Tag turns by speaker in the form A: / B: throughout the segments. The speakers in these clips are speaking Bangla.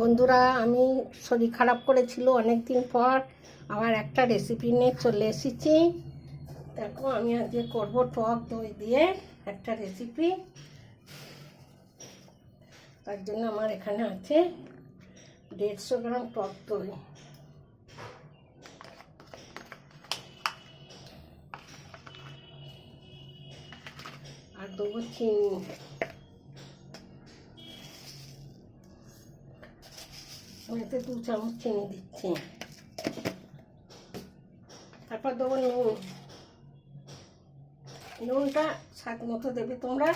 A: বন্ধুরা, আমি শরীর খারাপ করেছিল অনেক দিন পর আবার একটা রেসিপি নিয়ে চলে এসেছি। দেখো, আমি আজকে করব টক দই দিয়ে একটা রেসিপি। তার জন্য আমার এখানে আছে 150 গ্রাম টক দই, আর দেবো চিনি। এতে 2 চামচ চিনি দিচ্ছি। তারপর দেবো নুন। নুনটা স্বাদ মতো দেবে তোমরা।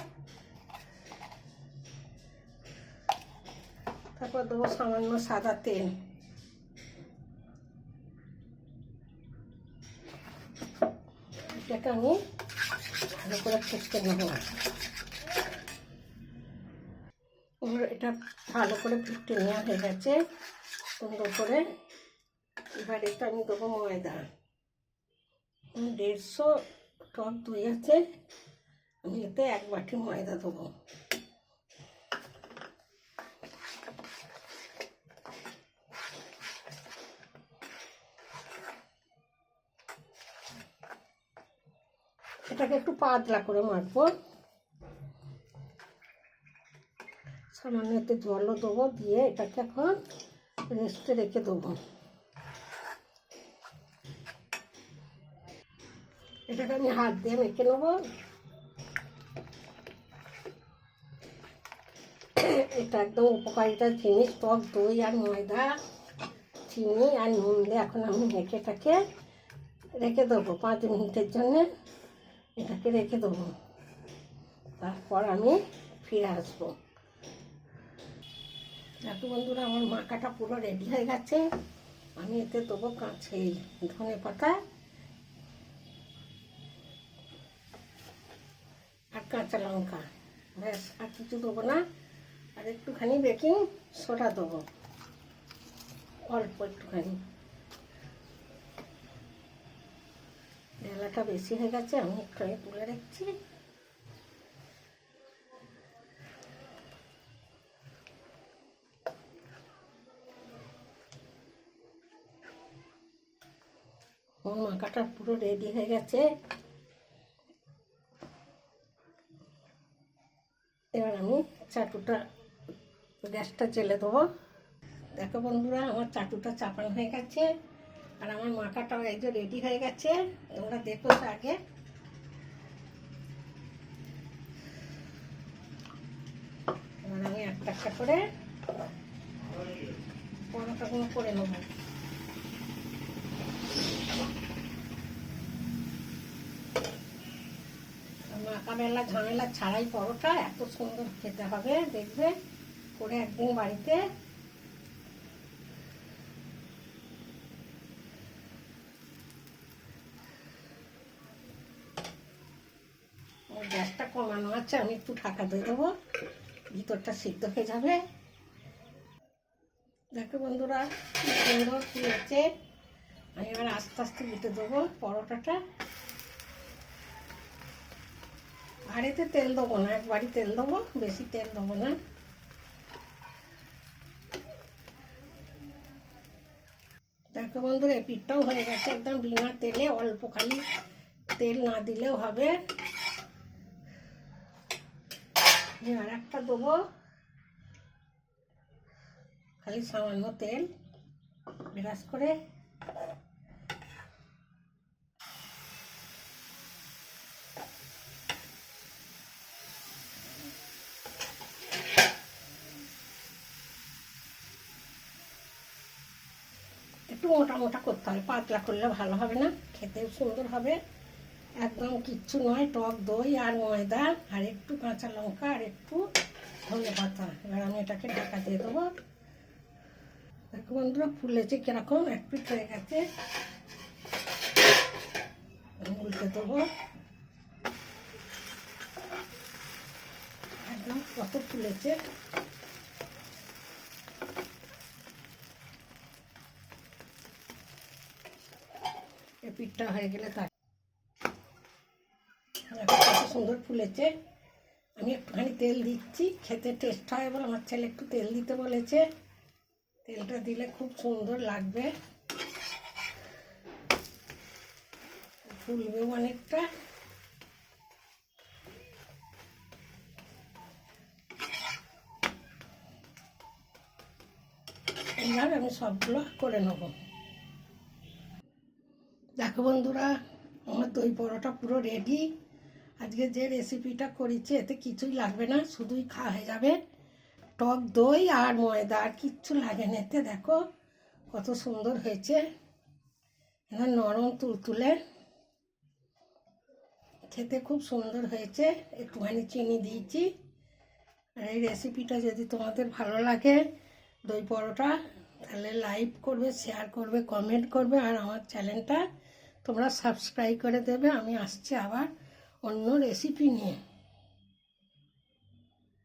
A: তারপর দেবো সামান্য সাদা তেল। এটাকে আমি ভালো করে ফেটে নেব। এটা ভালো করে ফেটে নেওয়া হয়ে গেছে সুন্দর করে। এবার এটা আমি দেবো ময়দা। 150 টক দই আছে, আমি এতে 1 বাটি ময়দা দেবো। এটাকে একটু পাতলা করে মাখবো। সামান্য একটু জলও দেবো, দিয়ে এটাকে এখন রেস্টে রেখে দেবো। এটাকে আমি হাত দিয়ে মেখে নেবো। এটা একদম উপকারিতা জিনিস, টক দই আর ময়দা, চিনি আর নুন দিয়ে এখন আমি মেখে এটাকে রেখে দেবো 5 মিনিটের জন্যে। এটাকে রেখে দেবো, তারপর আমি ফিরে আসবো। দেখো বন্ধুরা, আমার মাখাটা পুরো রেডি হয়ে গেছে। আমি এতে দেবো কাঁচেই ধনে পাতা আর কাঁচা লঙ্কা, ব্যাস, আর কিছু দেবো না। আর একটুখানি বেকিং সোডা দেবো, অল্প একটুখানি। ঢেলাটা বেশি হয়ে গেছে, আমি একটুখানি তুলে রাখছি। আমার মাখাটা পুরো রেডি হয়ে গেছে। এবার আমি চাটুটা, গ্যাসটা জ্বেলে দেবো। দেখো বন্ধুরা, আমার চাটুটা চাপানো হয়ে গেছে, আর আমার মাখাটাও এই যে রেডি হয়ে গেছে। তোমরা দেখো তো আগে। এবার আমি একটা একটা করে পরোটাগুলো করে নেব। মাখা মেলা ঝামেলা ছাড়াই পরোটা এত সুন্দর খেতে হবে, দেখবে করে একদিন বাড়িতে। গ্যাসটা কমানো আছে, আমি একটু ঢাকা দিয়ে দেবো, ভিতরটা সিদ্ধ হয়ে যাবে। দেখো বন্ধুরা, কি সুন্দর ফুলেছে। আমি এবার আস্তে আস্তে দিতে দেবো পরোটাটা। আর এতে তেল দেবো না, একবারই তেল দেবো, বেশি তেল দেবো না। দেখো বন্ধুরা, এই পিঠটাও হয়ে গেছে একদম বিনা তেলে, অল্প খালি তেল না দিলেও হবে। আর একটা দেবো, খালি সামান্য তেল ব্রাশ করে। একটু মোটা মোটা করতে হবে, পাতলা করলে ভালো হবে না, খেতেও সুন্দর হবে। একদম কিচ্ছু নয়, টক দই আর ময়দা আর একটু কাঁচা লঙ্কা আর একটু ধনে পাতা। এবার আমি এটাকে ঢাকা দিয়ে দেবো। দেখো বন্ধুরা, ফুলেছে কিরকম, এক পিঠ হয়ে গেছে। উল্টে দেবো। একদম কত ফুলেছে। এই পিঠটা হয়ে গেলে তার কত সুন্দর ফুলেছে। আমি একটুখানি তেল দিচ্ছি, খেতে টেস্ট হয় বলে আমার ছেলে একটু তেল দিতে বলেছে। তেলটা দিলে খুব সুন্দর লাগবে, ফুলবে অনেকটা। এইবার আমি সবগুলো করে নেব। দেখো বন্ধুরা, আমার দই পরোটা পুরো রেডি। আজকে যে রেসিপিটা করেছি এতে কিছুই লাগবে না, শুধুই খাওয়া হয়ে যাবে। টক দই আর ময়দা, আর কিচ্ছু লাগে না এতে। দেখো কত সুন্দর হয়েছে, এবার নরম তুলতুলে, খেতে খুব সুন্দর হয়েছে। একটুখানি চিনি দিয়েছি। আর এই রেসিপিটা যদি তোমাদের ভালো লাগে দই পরোটা, তাহলে লাইক করবে, শেয়ার করবে, কমেন্ট করবে, আর আমার চ্যানেলটা তোমরা সাবস্ক্রাইব করে দেবে। আমি আসছি আবার অন্য রেসিপি নিয়ে।